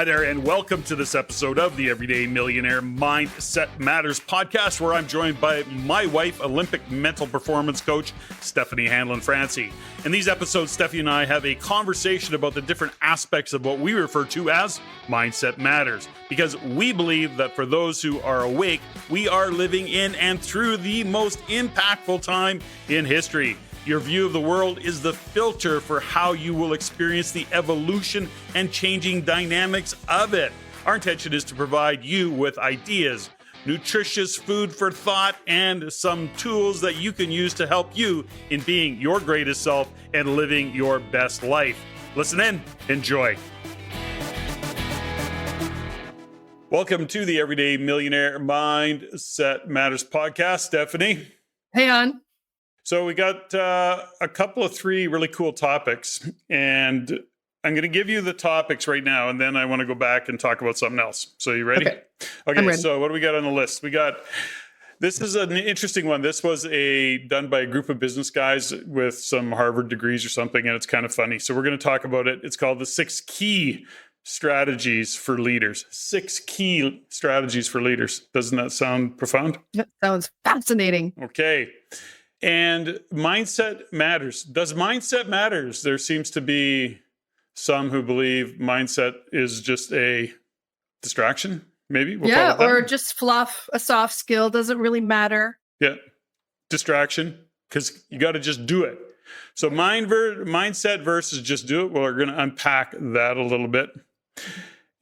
Hi there, and welcome to this episode of the Everyday Millionaire Mindset Matters podcast, where I'm joined by my wife, Olympic mental performance coach, Steffany Hanlen-Francey. In these episodes, Steffi and I have a conversation about the different aspects of what we refer to as Mindset Matters, because we believe that for those who are awake, we are living in and through the most impactful time in history. Your view of the world is the filter for how you will experience the evolution and changing dynamics of it. Our intention is to provide you with ideas, nutritious food for thought, and some tools that you can use to help you in being your greatest self and living your best life. Listen in, enjoy. Welcome to the Everyday Millionaire Mindset Matters podcast, Steffany. Hey, on. So we got a couple of three really cool topics, and I'm going to give you the topics right now, and then I want to go back and talk about something else. So you ready? Okay. So what do we got on the list? This is an interesting one. This was done by a group of business guys with some Harvard degrees or something, and it's kind of funny. So we're going to talk about it. It's called the 6 Key Strategies for Leaders. 6 Key Strategies for Leaders. Doesn't that sound profound? That sounds fascinating. Okay. And mindset matters. Does mindset matters? There seems to be some who believe mindset is just a distraction, maybe. Or just fluff, a soft skill, doesn't really matter. Yeah, distraction, because you got to just do it. So mindset versus just do it. Well, we're going to unpack that a little bit.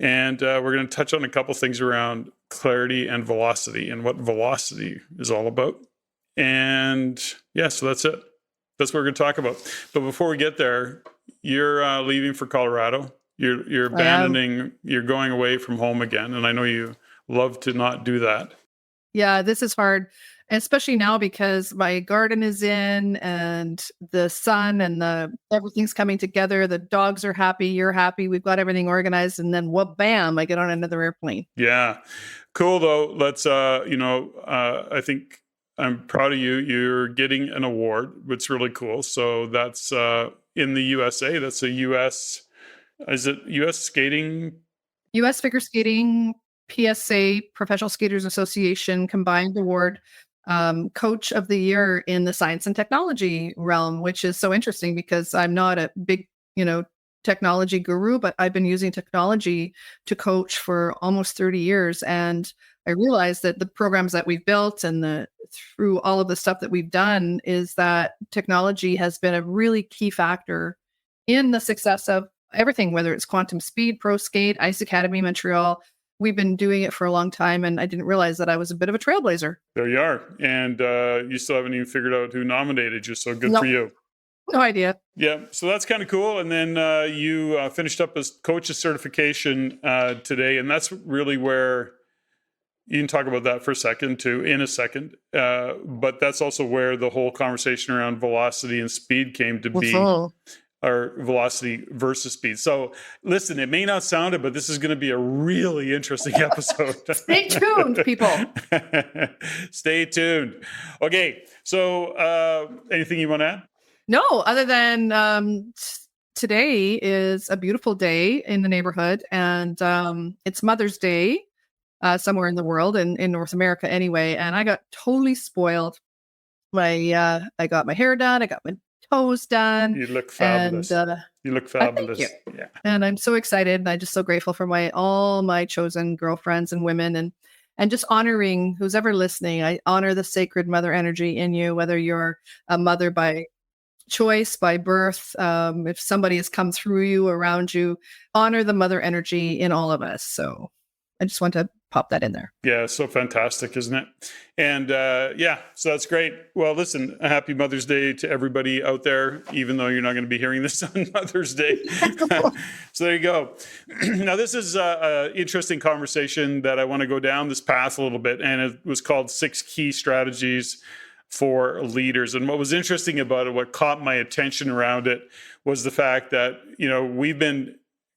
And we're going to touch on a couple things around clarity and velocity and what velocity is all about. And yeah, so that's it. That's what we're going to talk about. But before we get there, you're leaving for Colorado. You're abandoning, you're going away from home again. And I know you love to not do that. Yeah, this is hard, especially now because my garden is in and the sun and everything's coming together. The dogs are happy. You're happy. We've got everything organized. And then bam, I get on another airplane. Yeah. Cool, though. Let's, I think I'm proud of you. You're getting an award, which is really cool. So that's in the USA. That's a is it US skating? US Figure Skating, PSA, Professional Skaters Association combined award, Coach of the Year in the science and technology realm, which is so interesting because I'm not a big, technology guru, but I've been using technology to coach for almost 30 years. And I realized that the programs that we've built and through all of the stuff that we've done is that technology has been a really key factor in the success of everything, whether it's Quantum Speed, Pro Skate, Ice Academy, Montreal. We've been doing it for a long time, and I didn't realize that I was a bit of a trailblazer. There you are. And you still haven't even figured out who nominated you, so good for you. No idea. Yeah, so that's kind of cool. And then you finished up as coach's certification today, and that's really where you can talk about that for a second too, in a second. But that's also where the whole conversation around velocity and speed came to be, or velocity versus speed. So listen, it may not sound it, but this is going to be a really interesting episode. Stay tuned, people. Stay tuned. Okay, so anything you want to add? No, other than today is a beautiful day in the neighborhood, and it's Mother's Day somewhere in the world, in North America anyway. And I got totally spoiled. I got my hair done. I got my toes done. You look fabulous. And, you look fabulous. Thank you. Yeah. And I'm so excited. And I'm just so grateful for all my chosen girlfriends and women, and just honoring who's ever listening. I honor the sacred mother energy in you, whether you're a mother by choice, by birth, if somebody has come through you, around you, honor the mother energy in all of us. So I just want to pop that in there. Yeah, so fantastic, isn't it? And so that's great. Well, listen, a happy Mother's Day to everybody out there, even though you're not going to be hearing this on Mother's Day. So there you go. Now, this is an interesting conversation that I want to go down this path a little bit, and it was called 6 Key Strategies for Leaders. And what was interesting about it, what caught my attention around it, was the fact that, we've been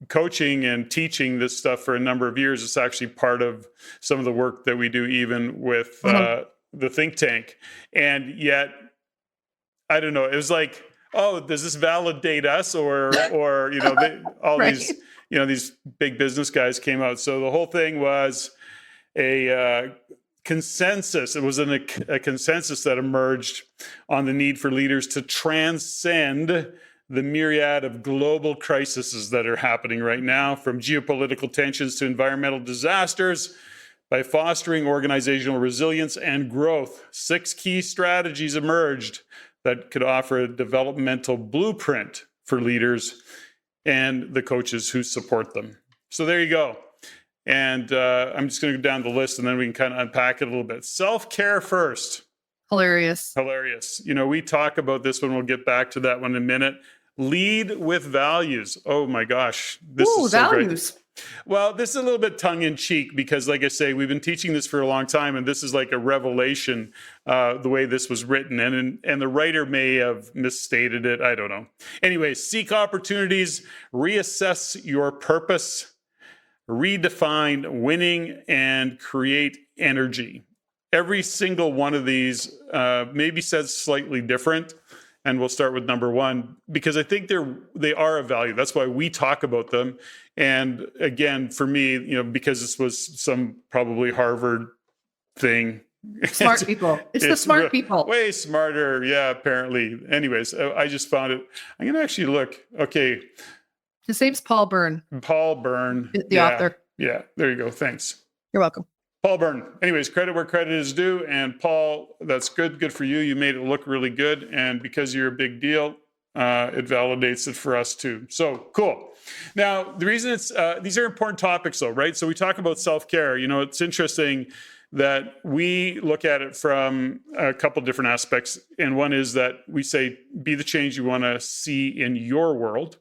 coaching and teaching this stuff for a number of years. It's actually part of some of the work that we do, even with the think tank. And yet, I don't know, it was like, oh, does this validate us? Or all right. these, these big business guys came out. So the whole thing was a consensus. It was a consensus that emerged on the need for leaders to transcend the myriad of global crises that are happening right now, from geopolitical tensions to environmental disasters, by fostering organizational resilience and growth. 6 key strategies emerged that could offer a developmental blueprint for leaders and the coaches who support them. So there you go. And I'm just going to go down the list and then we can kind of unpack it a little bit. Self-care first. Hilarious. We talk about this one. We'll get back to that one in a minute. Lead with values. Oh my gosh. This is so values. Great. Well, this is a little bit tongue-in-cheek because, like I say, we've been teaching this for a long time, and this is like a revelation, the way this was written. And the writer may have misstated it. I don't know. Anyway, seek opportunities, reassess your purpose, redefine winning, and create energy. Every single one of these maybe says slightly different. And we'll start with number 1, because I think they are of value. That's why we talk about them. And again, for me, because this was some probably Harvard thing. Smart people. It's the smart people. Way smarter. Yeah, apparently. Anyways, I just found it. I'm going to actually look. Okay. His name's Paul Byrne. Paul Byrne. The author. Yeah. There you go. Thanks. You're welcome. Paul Byrne. Anyways, credit where credit is due. And Paul, that's good. Good for you. You made it look really good. And because you're a big deal, it validates it for us too. So cool. Now, the reason these are important topics though, right? So we talk about self-care. It's interesting that we look at it from a couple different aspects. And one is that we say, be the change you want to see in your world.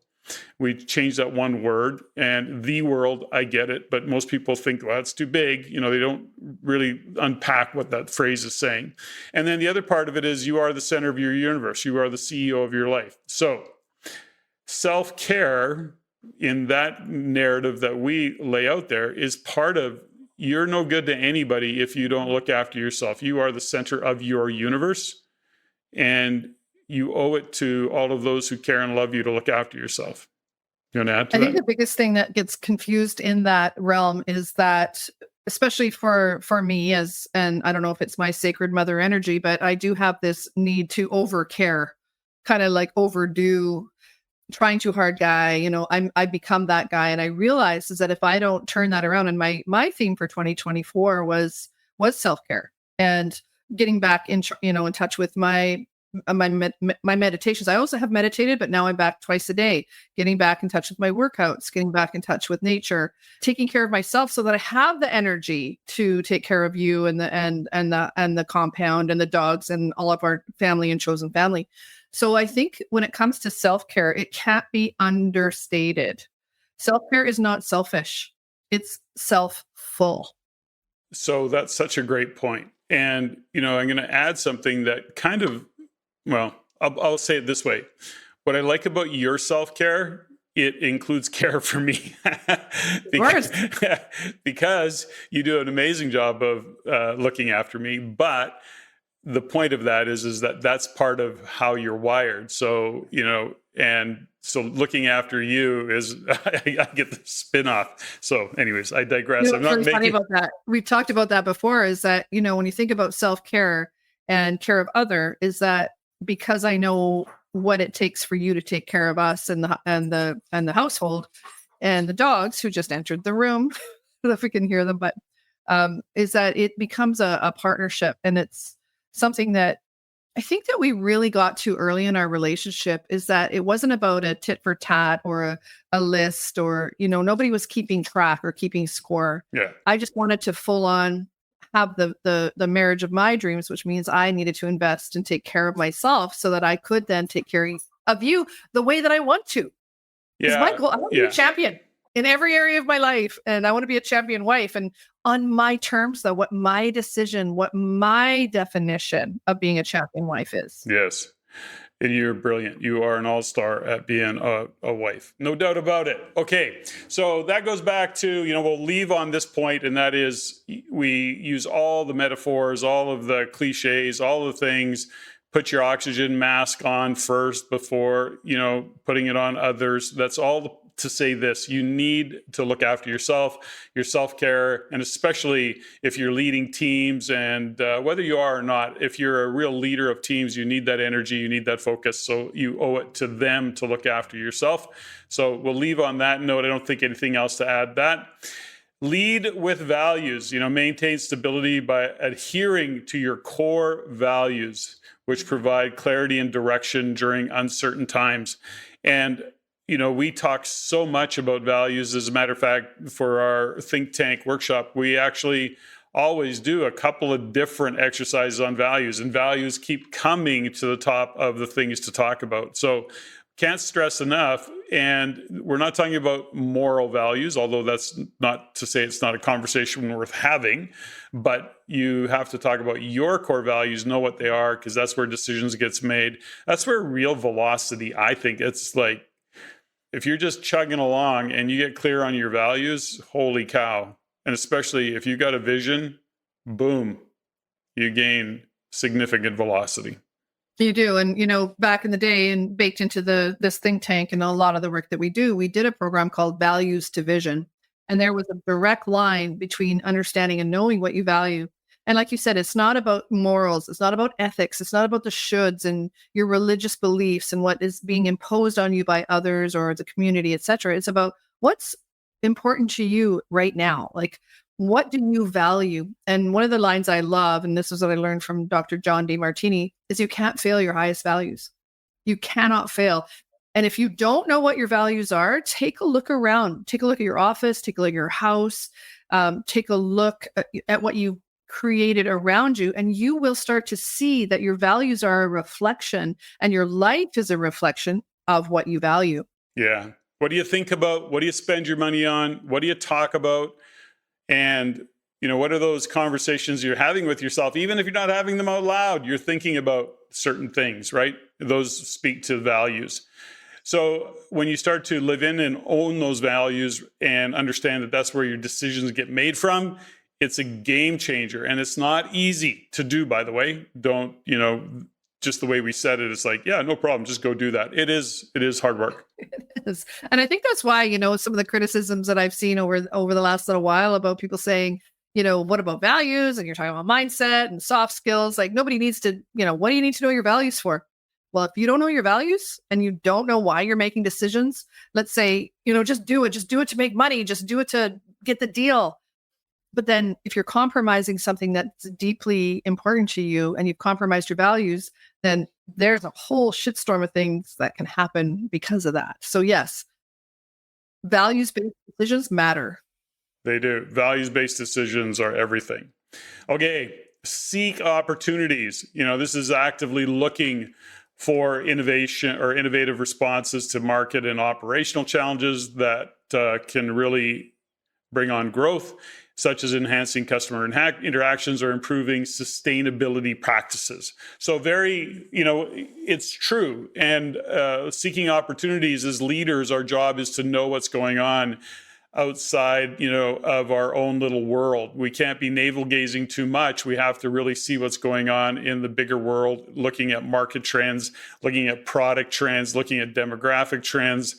We change that one word, and the world, I get it, but most people think, well, it's too big. They don't really unpack what that phrase is saying. And then the other part of it is you are the center of your universe. You are the CEO of your life. So self-care in that narrative that we lay out there is part of, you're no good to anybody if you don't look after yourself. You are the center of your universe, and you owe it to all of those who care and love you to look after yourself. You want to add to that? I think the biggest thing that gets confused in that realm is that, especially for me, and I don't know if it's my sacred mother energy, but I do have this need to overcare, kind of like overdo, trying too hard guy. I become that guy, and I realize is that if I don't turn that around, and my theme for 2024 was self-care and getting back in touch with my meditations. I also have meditated, but now I'm back twice a day, getting back in touch with my workouts, getting back in touch with nature, taking care of myself so that I have the energy to take care of you and the compound and the dogs and all of our family and chosen family. So I think when it comes to self-care, it can't be understated. Self-care is not selfish. It's self-full. So that's such a great point. And, I'm going to add something that kind of, well, I'll say it this way. What I like about your self-care, it includes care for me. because you do an amazing job of looking after me. But the point of that is that that's part of how you're wired. So, and so looking after you is, I get the spin-off. So anyways, I digress. I'm not making... funny about that. We've talked about that before, is that, when you think about self-care and care of other, is that because I know what it takes for you to take care of us and the household and the dogs who just entered the room, if we can hear them, but is that it becomes a partnership. And it's something that I think that we really got to early in our relationship, is that it wasn't about a tit for tat or a list, or, nobody was keeping track or keeping score. Yeah. I just wanted to full on have the marriage of my dreams, which means I needed to invest and take care of myself so that I could then take care of you the way that I want to. Yeah. My goal, I want to be a champion in every area of my life, and I want to be a champion wife, and on my terms, though, what my definition of being a champion wife is. Yes. And you're brilliant. You are an all-star at being a wife. No doubt about it. Okay. So that goes back to, we'll leave on this point, and that is we use all the metaphors, all of the cliches, all the things. Put your oxygen mask on first before, putting it on others. That's all the to say this: you need to look after yourself, your self-care, and especially if you're leading teams, and whether you are or not, if you're a real leader of teams, you need that energy, you need that focus. So you owe it to them to look after yourself. So we'll leave on that note. I don't think anything else to add that. Lead with values, maintain stability by adhering to your core values, which provide clarity and direction during uncertain times. And, we talk so much about values. As a matter of fact, for our think tank workshop, we actually always do a couple of different exercises on values, and values keep coming to the top of the things to talk about. So can't stress enough. And we're not talking about moral values, although that's not to say it's not a conversation worth having, but you have to talk about your core values, know what they are, because that's where decisions gets made. That's where real velocity, I think. It's like, if you're just chugging along and you get clear on your values, holy cow. And especially if you got a vision, boom, you gain significant velocity. You do. And, back in the day and baked into this think tank and a lot of the work that we do, we did a program called Values to Vision. And there was a direct line between understanding and knowing what you value. And like you said, it's not about morals. It's not about ethics. It's not about the shoulds and your religious beliefs and what is being imposed on you by others or the community, et cetera. It's about what's important to you right now. Like, what do you value? And one of the lines I love, and this is what I learned from Dr. John Demartini, is you can't fail your highest values. You cannot fail. And if you don't know what your values are, take a look around. Take a look at your office. Take a look at your house. Take a look at what you created around you, and you will start to see that your values are a reflection and your life is a reflection of what you value. Yeah. What do you think about? What do you spend your money on? What do you talk about? And, what are those conversations you're having with yourself? Even if you're not having them out loud, you're thinking about certain things, right? Those speak to values. So when you start to live in and own those values and understand that that's where your decisions get made from, it's a game changer. And it's not easy to do, by the way. Don't, just the way we said it, it's like, yeah, no problem. Just go do that. It is hard work. It is. And I think that's why, some of the criticisms that I've seen over the last little while about people saying, what about values? And you're talking about mindset and soft skills. Like, nobody needs to, what do you need to know your values for? Well, if you don't know your values and you don't know why you're making decisions, let's say, just do it to make money, just do it to get the deal. But then if you're compromising something that's deeply important to you and you've compromised your values, then there's a whole shitstorm of things that can happen because of that. So yes, values-based decisions matter. They do. Values-based decisions are everything. Okay, seek opportunities. This is actively looking for innovation or innovative responses to market and operational challenges that can really bring on growth, such as enhancing customer interactions or improving sustainability practices. So it's true. And seeking opportunities as leaders, our job is to know what's going on outside, of our own little world. We can't be navel gazing too much. We have to really see what's going on in the bigger world, looking at market trends, looking at product trends, looking at demographic trends.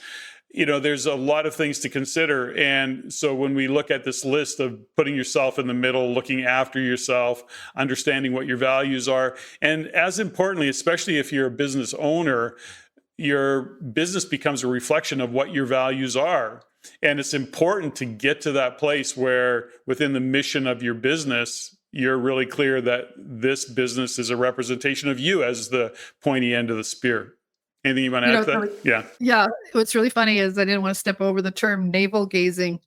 There's a lot of things to consider. And so when we look at this list of putting yourself in the middle, looking after yourself, understanding what your values are, and as importantly, especially if you're a business owner, your business becomes a reflection of what your values are. And it's important to get to that place where within the mission of your business, you're really clear that this business is a representation of you as the pointy end of the spear. Anything you want to add to that? Yeah. What's really funny is I didn't want to step over the term navel gazing,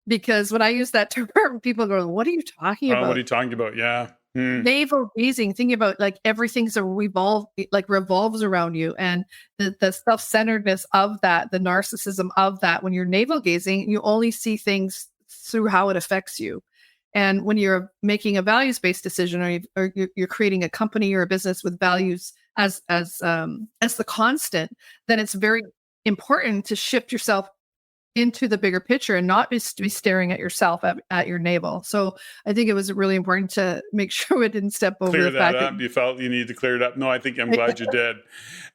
because when I use that term, people go, what are you talking about? What are you talking about? Yeah. Navel gazing, thinking about like everything's revolves around you, and the self-centeredness of that, the narcissism of that. When you're navel gazing, you only see things through how it affects you. And when you're making a values-based decision, or you're creating a company or a business with values as the constant, then it's very important to shift yourself into the bigger picture and not just be staring at yourself at your navel. So I think it was really important to make sure we didn't step over Clear the that fact up. You felt you needed to clear it up. No, I'm glad you did.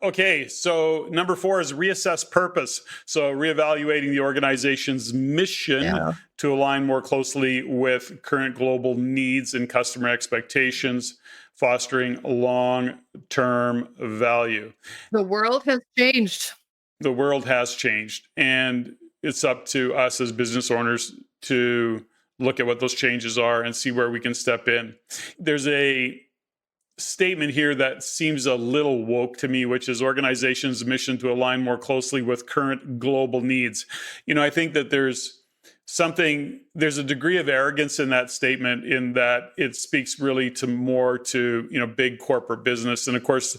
Okay, so number 4 is reassess purpose. So reevaluating the organization's mission Yeah. to align more closely with current global needs and customer expectations, fostering long-term value. The world has changed. The world has changed, and it's up to us as business owners to look at what those changes are and see where we can step in. There's a statement here that seems a little woke to me, which is organizations' mission to align more closely with current global needs. I think that there's a degree of arrogance in that statement, in that it speaks really to big corporate business. And of course,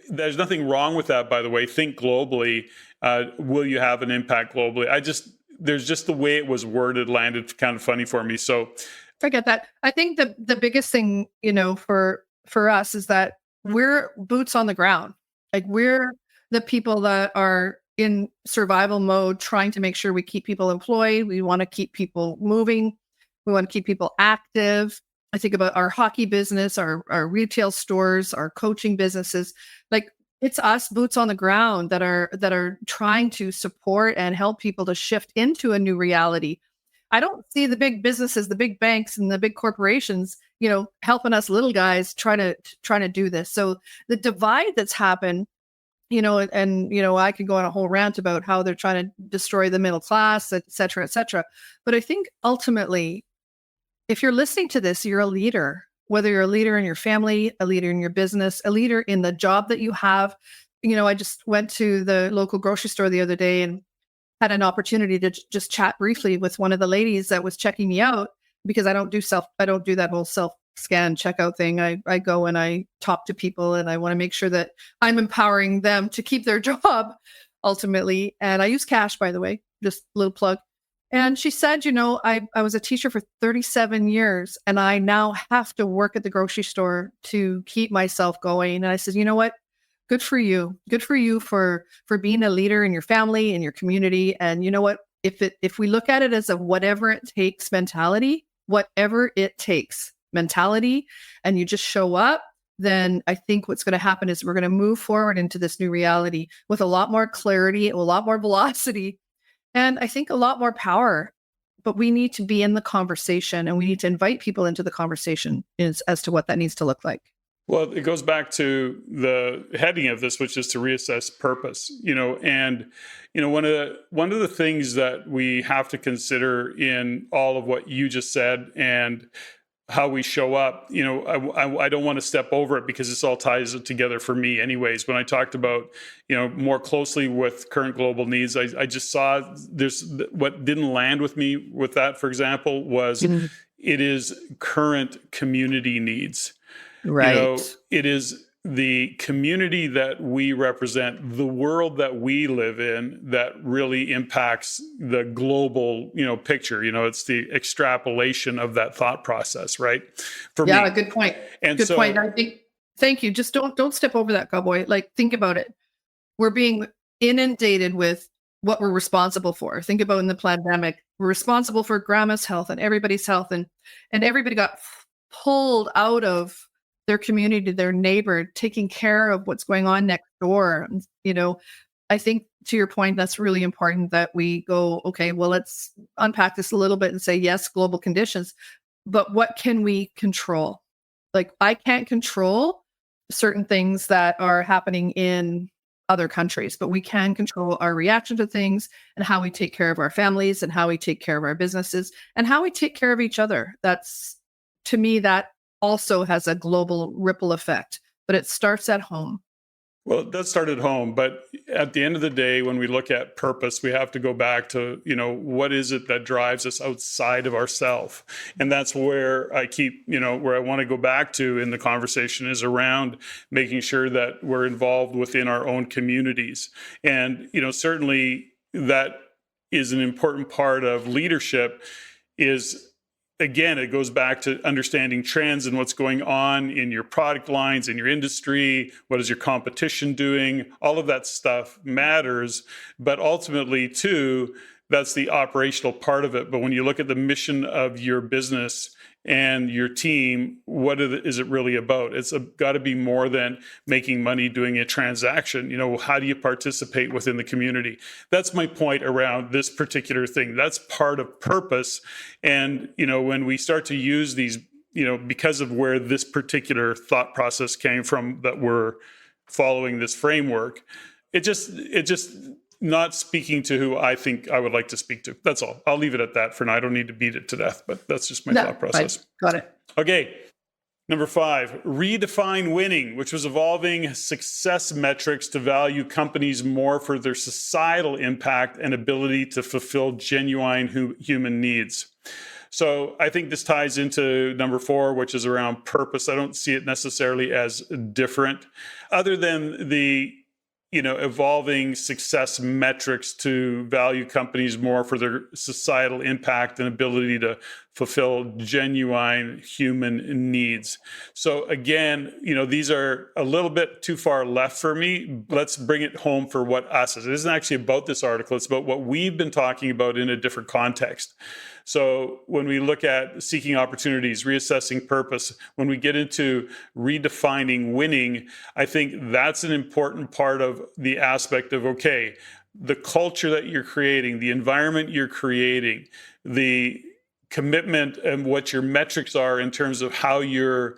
there's nothing wrong with that, by the way. Think globally. Will you have an impact globally? There's just the way it was worded landed kind of funny for me. So Forget that. I think the biggest thing, for us is that we're boots on the ground. Like, we're the people that are in survival mode, trying to make sure we keep people employed. We want to keep people moving. We want to keep people active. I think about our hockey business, our retail stores, our coaching businesses. Like, it's us boots on the ground that are trying to support and help people to shift into a new reality. I don't see the big businesses, the big banks and the big corporations, helping us little guys trying to do this. So the divide that's happened, I could go on a whole rant about how they're trying to destroy the middle class, et cetera, et cetera. But I think ultimately, if you're listening to this, you're a leader, whether you're a leader in your family, a leader in your business, a leader in the job that you have. I just went to the local grocery store the other day and had an opportunity to just chat briefly with one of the ladies that was checking me out, because I don't do that whole self-scan checkout thing. I go and I talk to people, and I want to make sure that I'm empowering them to keep their job ultimately. And I use cash, by the way, just a little plug. And she said, I was a teacher for 37 years, and I now have to work at the grocery store to keep myself going. And I said, you know what? Good for you. Good for you for being a leader in your family, in your community. And you know what? If we look at it as a whatever it takes mentality, and you just show up, then I think what's going to happen is we're going to move forward into this new reality with a lot more clarity, a lot more velocity, and I think a lot more power. But we need to be in the conversation, and we need to invite people into the conversation as to what that needs to look like. Well, it goes back to the heading of this, which is to reassess purpose, and one of the things that we have to consider in all of what you just said and how we show up, I don't want to step over it, because this all ties it together for me anyways. When I talked about, more closely with current global needs, I just saw what didn't land with me with that, for example, was it is current community needs. Right. It is the community that we represent, the world that we live in, that really impacts the global, picture. It's the extrapolation of that thought process, right? For me. Good point. And good point. I think, thank you. Just don't step over that, cowboy. Like, think about it. We're being inundated with what we're responsible for. Think about in the pandemic, we're responsible for grandma's health and everybody's health, and everybody got pulled out of their community, their neighbor, taking care of what's going on next door. I think, to your point, that's really important that we go, okay, well, let's unpack this a little bit and say, yes, global conditions, but what can we control? Like, I can't control certain things that are happening in other countries, but we can control our reaction to things, and how we take care of our families, and how we take care of our businesses, and how we take care of each other. That's, to me, that also has a global ripple effect, but it starts at home. Well, it does start at home, but at the end of the day, when we look at purpose, we have to go back to, what is it that drives us outside of ourselves? And that's where I keep, where I want to go back to in the conversation is around making sure that we're involved within our own communities. And, certainly that is an important part of leadership. Again, it goes back to understanding trends and what's going on in your product lines, in your industry. What is your competition doing? All of that stuff matters. But ultimately, too, that's the operational part of it. But when you look at the mission of your business and your team, what is it really about? It's got to be more than making money doing a transaction. How do you participate within the community? That's my point around this particular thing. That's part of purpose. And, when we start to use these, because of where this particular thought process came from, that we're following this framework, it just not speaking to who I think I would like to speak to. That's all. I'll leave it at that for now. I don't need to beat it to death, but that's just my thought process. Fine. Got it. Okay. Number 5, redefine winning, which was evolving success metrics to value companies more for their societal impact and ability to fulfill genuine human needs. So I think this ties into number 4, which is around purpose. I don't see it necessarily as different, other than the evolving success metrics to value companies more for their societal impact and ability to fulfill genuine human needs. So again, these are a little bit too far left for me. Let's bring it home for what us is. It isn't actually about this article. It's about what we've been talking about in a different context. So when we look at seeking opportunities, reassessing purpose, when we get into redefining winning, I think that's an important part of the aspect of, okay, the culture that you're creating, the environment you're creating, the commitment and what your metrics are in terms of how you're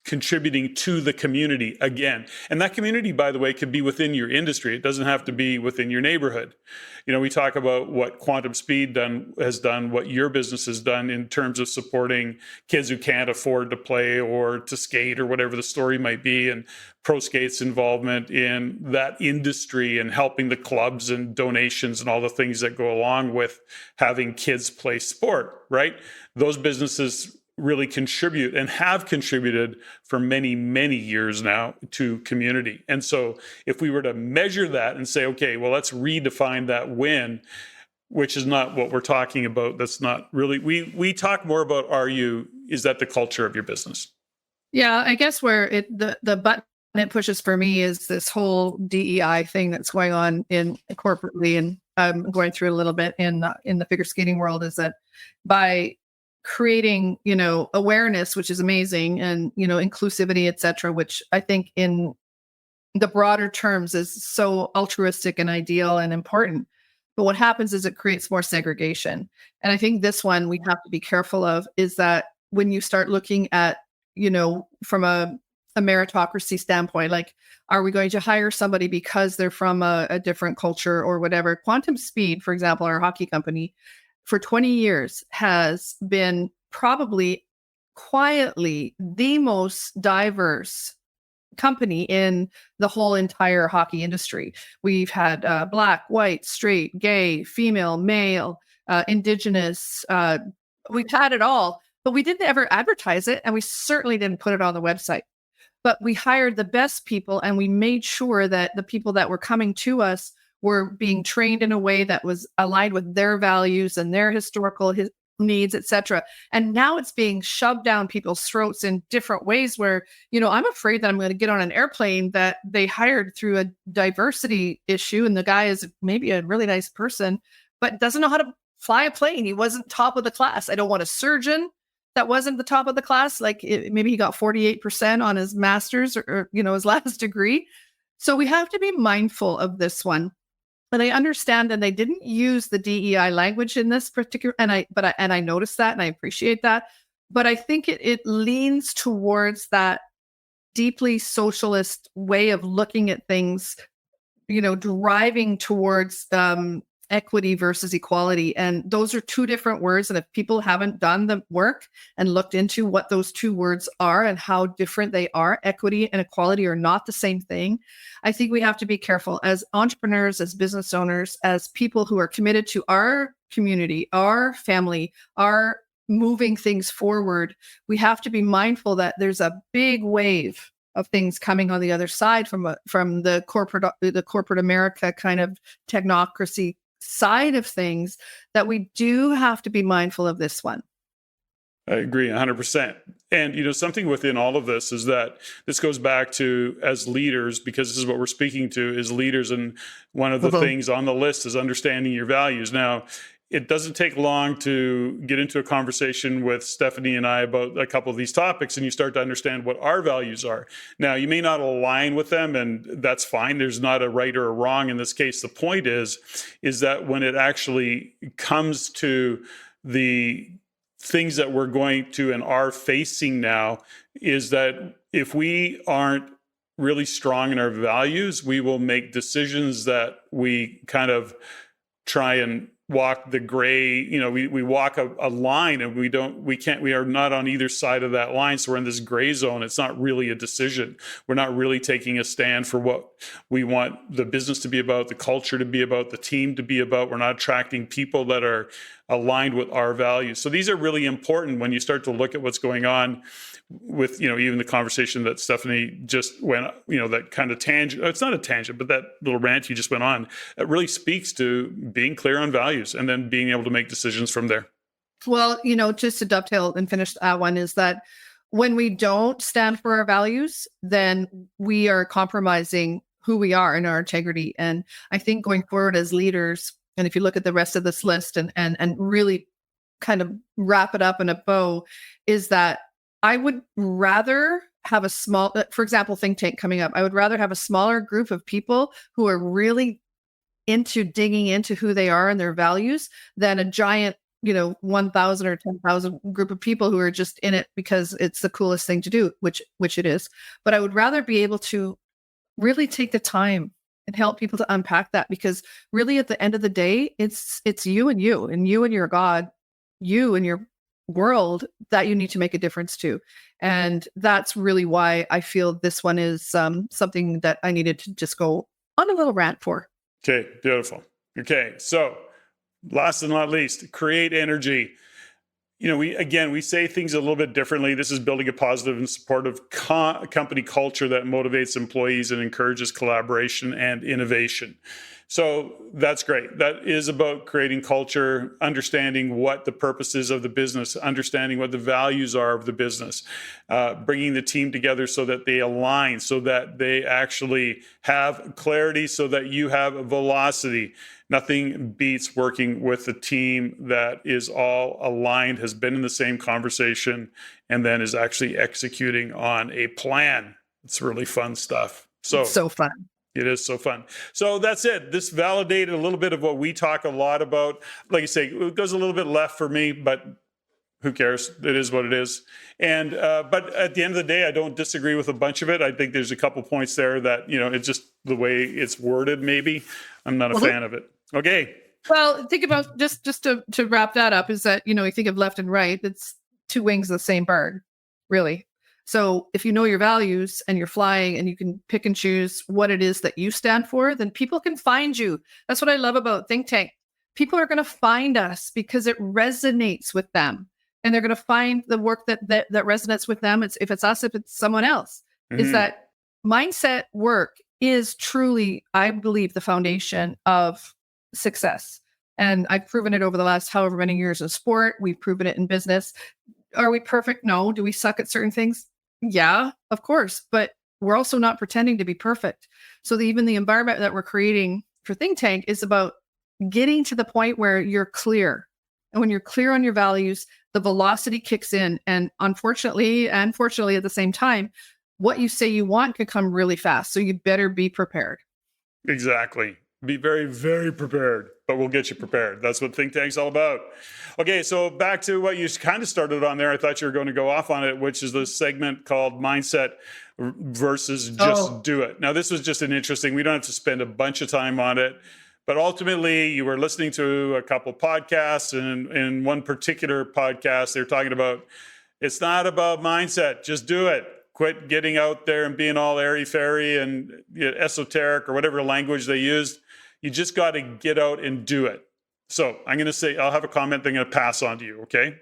contributing to the community again. And that community, by the way, could be within your industry. It doesn't have to be within your neighborhood. We talk about what Quantum Speed has done, what your business has done in terms of supporting kids who can't afford to play or to skate or whatever the story might be, and Pro Skate's involvement in that industry and helping the clubs and donations and all the things that go along with having kids play sport, right? Those businesses really contribute and have contributed for many, many years now to community. And so if we were to measure that and say, okay, well, let's redefine that win, which is not what we're talking about. That's not really, we talk more about, is that the culture of your business? Yeah, I guess where the button it pushes for me is this whole DEI thing that's going on in corporately, and I'm going through a little bit in the figure skating world, is that by creating, awareness, which is amazing, and, inclusivity, et cetera, which I think in the broader terms is so altruistic and ideal and important. But what happens is it creates more segregation. And I think this one we have to be careful of, is that when you start looking at, from a meritocracy standpoint, like, are we going to hire somebody because they're from a different culture or whatever? Quantum Speed, for example, our hockey company, for 20 years has been probably quietly the most diverse company in the whole entire hockey industry. We've had black, white, straight, gay, female, male, indigenous. We've had it all, but we didn't ever advertise it, and we certainly didn't put it on the website. But we hired the best people, and we made sure that the people that were coming to us were being trained in a way that was aligned with their values and their historical needs, et cetera. And now it's being shoved down people's throats in different ways where, I'm afraid that I'm going to get on an airplane that they hired through a diversity issue. And the guy is maybe a really nice person, but doesn't know how to fly a plane. He wasn't top of the class. I don't want a surgeon that wasn't the top of the class. Like maybe he got 48% on his master's or his last degree. So we have to be mindful of this one. And I understand that they didn't use the DEI language in this particular, and I noticed that, and I appreciate that. But I think it leans towards that deeply socialist way of looking at things, driving towards equity versus equality. And those are two different words. And if people haven't done the work and looked into what those two words are and how different they are, equity and equality are not the same thing. I think we have to be careful as entrepreneurs, as business owners, as people who are committed to our community, our family, our moving things forward. We have to be mindful that there's a big wave of things coming on the other side from the corporate America kind of technocracy side of things, that we do have to be mindful of this one. I agree 100%. And, something within all of this is that this goes back to as leaders, because this is what we're speaking to is leaders. And one of the things on the list is understanding your values. Now, it doesn't take long to get into a conversation with Steffany and I about a couple of these topics, and you start to understand what our values are. Now, you may not align with them, and that's fine. There's not a right or a wrong in this case. The point is that when it actually comes to the things that we're going to and are facing now, is that if we aren't really strong in our values, we will make decisions that we kind of try and walk the gray, we walk a line, and we are not on either side of that line. So we're in this gray zone. It's not really a decision. We're not really taking a stand for what we want the business to be about, the culture to be about, the team to be about. We're not attracting people that are aligned with our values. So these are really important when you start to look at what's going on with, even the conversation that Steffany just went, that kind of tangent. It's not a tangent, but that little rant you just went on, it really speaks to being clear on values and then being able to make decisions from there. Well, just to dovetail and finish that one is that when we don't stand for our values, then we are compromising who we are and our integrity. And I think going forward as leaders, and if you look at the rest of this list and really kind of wrap it up in a bow, is that I would rather have a small, for example, think tank coming up. I would rather have a smaller group of people who are really into digging into who they are and their values than a giant, 1,000 or 10,000 group of people who are just in it because it's the coolest thing to do, which it is. But I would rather be able to really take the time and help people to unpack that, because really at the end of the day, it's you and your God, you and your world that you need to make a difference to. And that's really why I feel this one is something that I needed to just go on a little rant for. Okay, beautiful. Okay, so last and not least, create energy. We say things a little bit differently. This is building a positive and supportive company culture that motivates employees and encourages collaboration and innovation. So that's great. That is about creating culture, understanding what the purpose is of the business, understanding what the values are of the business, bringing the team together so that they align, so that they actually have clarity, so that you have velocity. Nothing beats working with a team that is all aligned, has been in the same conversation, and then is actually executing on a plan. It's really fun stuff. It's so fun. It is so fun. So that's it. This validated a little bit of what we talk a lot about. Like I say, it goes a little bit left for me, but who cares? It is what it is. And but at the end of the day, I don't disagree with a bunch of it. I think there's a couple points there that, it's just the way it's worded, maybe. I'm not a fan of it. Okay. Well, think about just to wrap that up is that, you think of left and right, it's two wings of the same bird, really. So if you know your values and you're flying and you can pick and choose what it is that you stand for, then people can find you. That's what I love about Think Tank. People are going to find us because it resonates with them. And they're going to find the work that resonates with them. If it's us, if it's someone else. Mm-hmm. Is that mindset work is truly, I believe, the foundation of success. And I've proven it over the last however many years in sport. We've proven it in business. Are we perfect? No. Do we suck at certain things? Yeah, of course. But we're also not pretending to be perfect. So even the environment that we're creating for Think Tank is about getting to the point where you're clear. And when you're clear on your values, the velocity kicks in. And unfortunately, and fortunately at the same time, what you say you want could come really fast. So you better be prepared. Exactly. Be very, very prepared, but we'll get you prepared. That's what Think Tank's all about. Okay, so back to what you kind of started on there. I thought you were going to go off on it, which is the segment called Mindset versus Just Do It. Now, this was just an interesting, we don't have to spend a bunch of time on it, but ultimately you were listening to a couple podcasts, and in one particular podcast, they were talking about, it's not about mindset, just do it. Quit getting out there and being all airy-fairy and esoteric or whatever language they used. You just got to get out and do it. So I'm going to say, I'll have a comment that I'm going to pass on to you, okay?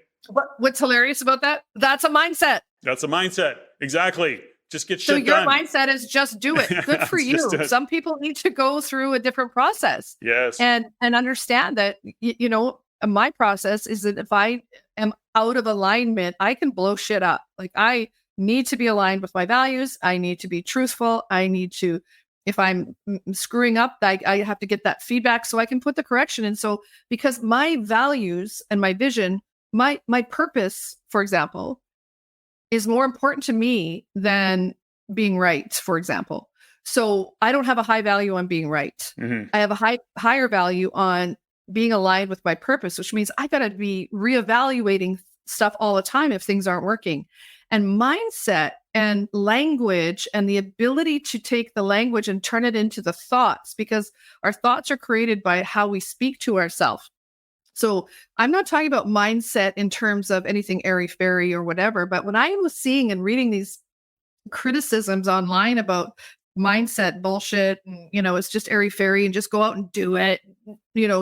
What's hilarious about that? That's a mindset. That's a mindset. Exactly. Just get shit done. done. So your mindset is just do it. Good for you. Some people need to go through a different process. Yes. And understand that, my process is that if I am out of alignment, I can blow shit up. Like I need to be aligned with my values. I need to be truthful. I need to, if I'm screwing up, I have to get that feedback so I can put the correction in. So because my values and my vision, my purpose, for example, is more important to me than being right, for example. So I don't have a high value on being right. Mm-hmm. I have a higher value on being aligned with my purpose, which means I got to be reevaluating stuff all the time if things aren't working. And mindset and language and the ability to take the language and turn it into the thoughts, because our thoughts are created by how we speak to ourselves. So I'm not talking about mindset in terms of anything airy-fairy or whatever, but when I was seeing and reading these criticisms online about mindset bullshit, and, it's just airy-fairy and just go out and do it.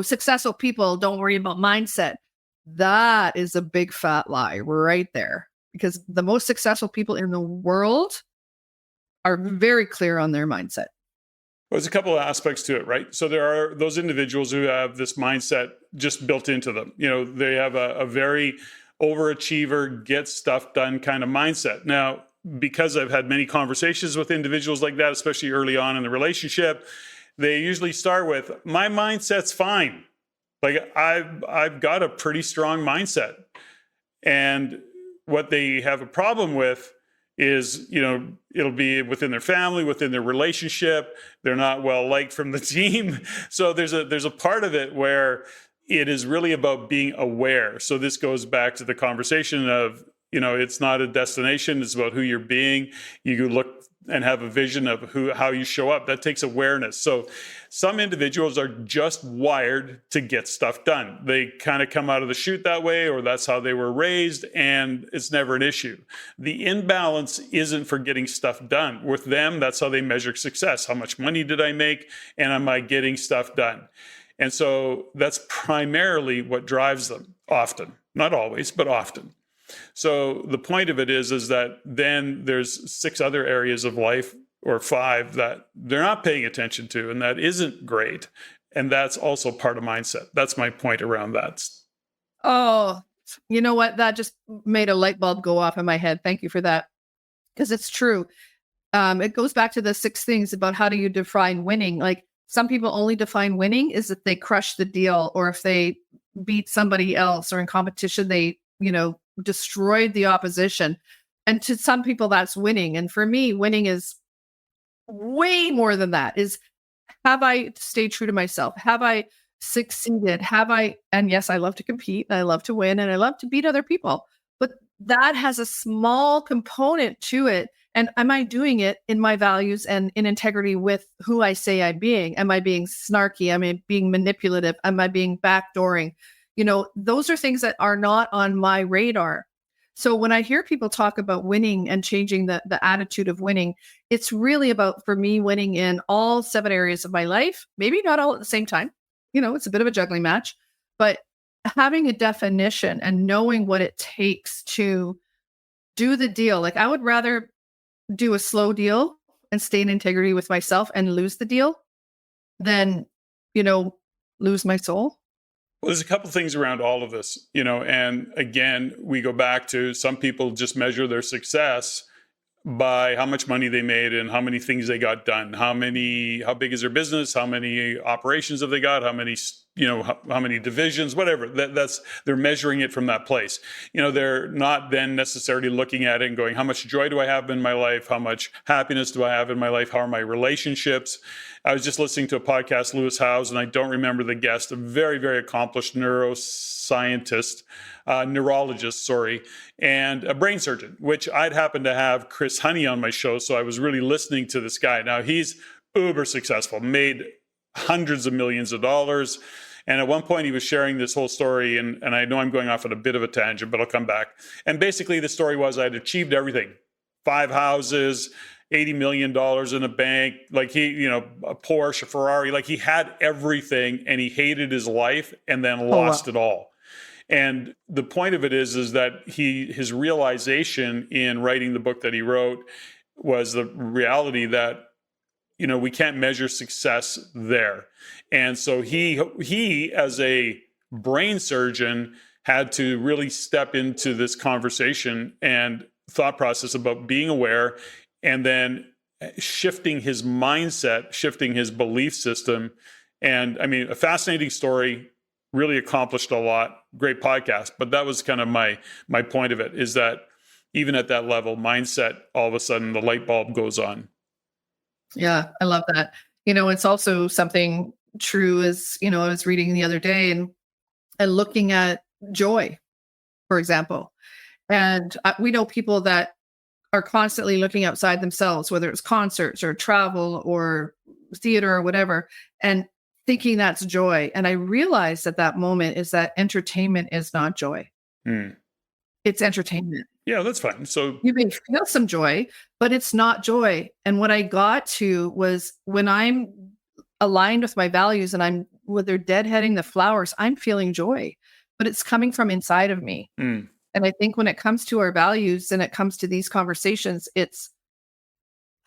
Successful people don't worry about mindset. That is a big fat lie right there, because the most successful people in the world are very clear on their mindset. Well, there's a couple of aspects to it, right? So there are those individuals who have this mindset just built into them. They have a very overachiever, get stuff done kind of mindset. Now, because I've had many conversations with individuals like that, especially early on in the relationship, they usually start with, my mindset's fine. Like I've got a pretty strong mindset. And what they have a problem with is, it'll be within their family, within their relationship. They're not well liked from the team. So there's a part of it where it is really about being aware. So this goes back to the conversation of, it's not a destination. It's about who you're being. You look and have a vision of how you show up. That takes awareness. So some individuals are just wired to get stuff done. They kind of come out of the chute that way, or that's how they were raised, and it's never an issue. The imbalance isn't for getting stuff done. With them, that's how they measure success. How much money did I make? And am I getting stuff done? And so that's primarily what drives them often. Not always, but often. So the point of it is that then there's 6 other areas of life, or 5, that they're not paying attention to, and that isn't great. And that's also part of mindset. That's my point around that. Oh, you know what? That just made a light bulb go off in my head. Thank you for that. Because it's true. It goes back to the 6 things about how do you define winning. Like some people only define winning is if they crush the deal, or if they beat somebody else, or in competition, they, destroyed the opposition. And to some people that's winning. And for me, winning is way more than that. Is, have I stayed true to myself? Have I succeeded? And yes, I love to compete, and I love to win, and I love to beat other people, but that has a small component to it. And am I doing it in my values and in integrity with who I say I'm being? Am I being snarky? Am I being manipulative? Am I being backdooring? Those are things that are not on my radar. So when I hear people talk about winning and changing the attitude of winning, it's really about, for me, winning in all 7 areas of my life, maybe not all at the same time. It's a bit of a juggling match, but having a definition and knowing what it takes to do the deal. Like I would rather do a slow deal and stay in integrity with myself and lose the deal than, lose my soul. Well, there's a couple things around all of this, and again, we go back to some people just measure their success by how much money they made and how many things they got done. How big is their business? How many operations have they got? How many, how many divisions, whatever. They're measuring it from that place. They're not then necessarily looking at it and going, how much joy do I have in my life? How much happiness do I have in my life? How are my relationships? I was just listening to a podcast, Lewis Howes, and I don't remember the guest, a very, very accomplished neurologist, and a brain surgeon, which I'd happened to have Chris Honey on my show. So I was really listening to this guy. Now he's uber successful, made hundreds of millions of dollars. And at one point he was sharing this whole story, and I know I'm going off on a bit of a tangent, but I'll come back. And basically the story was I'd achieved everything, 5 houses, $80 million in a bank, like he, a Porsche, a Ferrari, like he had everything, and he hated his life and then lost it all. And the point of it is that his realization in writing the book that he wrote was the reality that, we can't measure success there. And so he as a brain surgeon had to really step into this conversation and thought process about being aware and then shifting his mindset, shifting his belief system. And I mean, a fascinating story, really accomplished a lot, great podcast. But that was kind of my point of it, is that even at that level, mindset, all of a sudden the light bulb goes on. Yeah, I love that. It's also something true as, I was reading the other day and looking at joy, for example. And we know people that are constantly looking outside themselves, whether it's concerts or travel or theater or whatever, and thinking that's joy. And I realized at that moment is that entertainment is not joy. It's entertainment. Yeah, that's fine. So you may feel some joy, but it's not joy. And what I got to was when I'm aligned with my values and they're deadheading the flowers, I'm feeling joy, but it's coming from inside of me. And I think when it comes to our values and it comes to these conversations, it's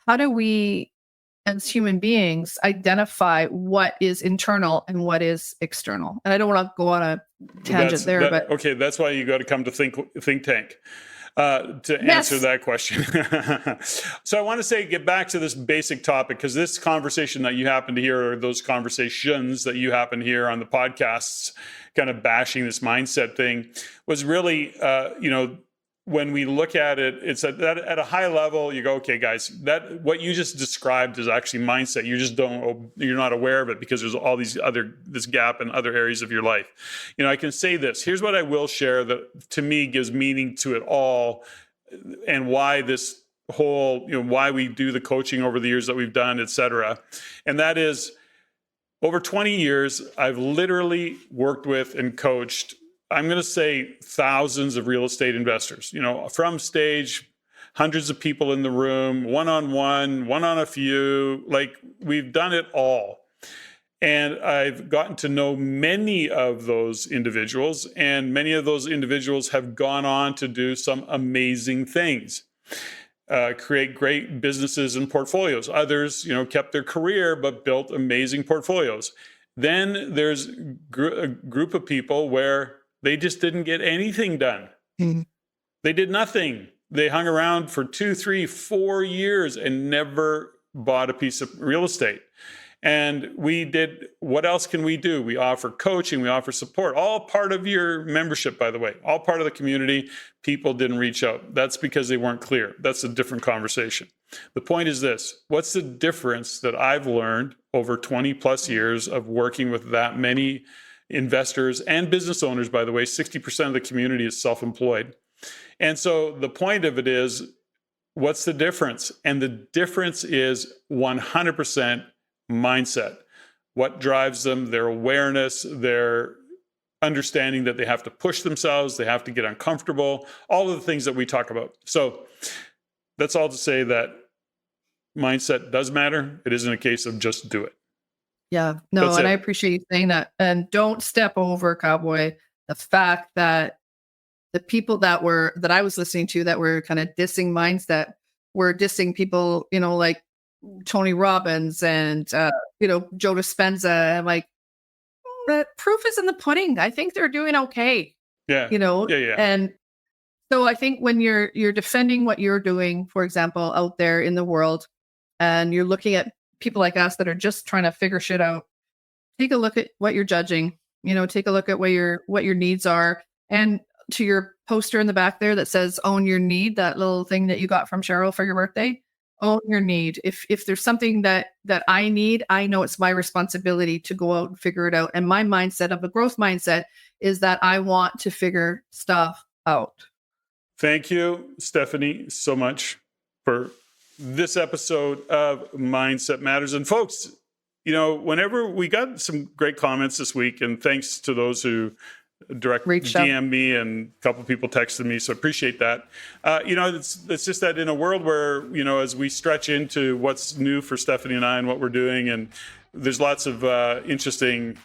how do we, as human beings, identify what is internal and what is external? And I don't want to go on a tangent but okay, that's why you got to come to think tank to answer that question. So I want to get back to this basic topic, because this conversation that you happen to hear, or those conversations that you happen to hear on the podcasts, kind of bashing this mindset thing, was really, when we look at it, it's at a high level, you go, okay, guys, that what you just described is actually mindset. You're not aware of it because there's all this gap in other areas of your life. I can say this. Here's what I will share that to me gives meaning to it all, and why this whole, why we do the coaching over the years that we've done, et cetera. And that is, over 20 years, I've literally worked with and coached, I'm going to say, thousands of real estate investors, from stage, hundreds of people in the room, one-on-one, one on a few, like we've done it all. And I've gotten to know many of those individuals, and many of those individuals have gone on to do some amazing things, create great businesses and portfolios. Others, kept their career, but built amazing portfolios. Then there's a group of people where they just didn't get anything done. They did nothing. They hung around for 2, 3, 4 years and never bought a piece of real estate. And we did, what else can we do? We offer coaching, we offer support, all part of your membership, by the way, all part of the community. People didn't reach out. That's because they weren't clear. That's a different conversation. The point is this: what's the difference that I've learned over 20 plus years of working with that many investors and business owners? By the way, 60% of the community is self-employed. And so the point of it is, what's the difference? And the difference is 100% mindset. What drives them, their awareness, their understanding that they have to push themselves, they have to get uncomfortable, all of the things that we talk about. So that's all to say that mindset does matter. It isn't a case of just do it. Yeah, no, and I appreciate you saying that. And don't step over, Cowboy, the fact that the people that I was listening to that were kind of dissing mindset were dissing people, like Tony Robbins and, Joe Dispenza. And like, the proof is in the pudding. I think they're doing okay. Yeah. Yeah. And so I think when you're defending what you're doing, for example, out there in the world, and you're looking at people like us that are just trying to figure shit out, take a look at what you're judging, take a look at what your needs are. And to your poster in the back there that says own your need, that little thing that you got from Cheryl for your birthday, own your need. If there's something that I need, I know it's my responsibility to go out and figure it out. And my mindset of a growth mindset is that I want to figure stuff out. Thank you, Steffany, so much for this episode of Mindset Matters. And folks, whenever we got some great comments this week, and thanks to those who Reached out. DM me, and a couple of people texted me, so appreciate that. It's just that in a world where, as we stretch into what's new for Steffany and I and what we're doing, and there's lots of interesting,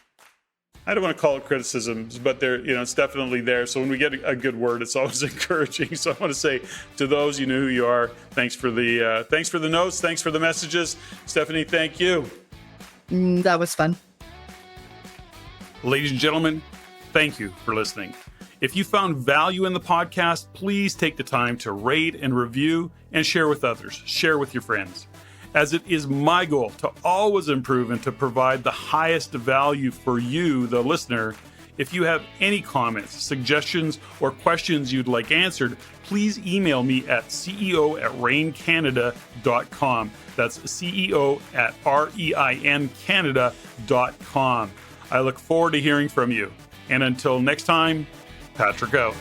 I don't want to call it criticisms, but it's definitely there. So when we get a good word, it's always encouraging. So I want to say to those, you know who you are. Thanks for the notes. Thanks for the messages. Steffany, thank you. That was fun. Ladies and gentlemen, thank you for listening. If you found value in the podcast, please take the time to rate and review and share with others. Share with your friends. As it is my goal to always improve and to provide the highest value for you, the listener. If you have any comments, suggestions, or questions you'd like answered, please email me at ceo@reincanada.com. That's ceo@reincanada.com. I look forward to hearing from you. And until next time, Patrick out.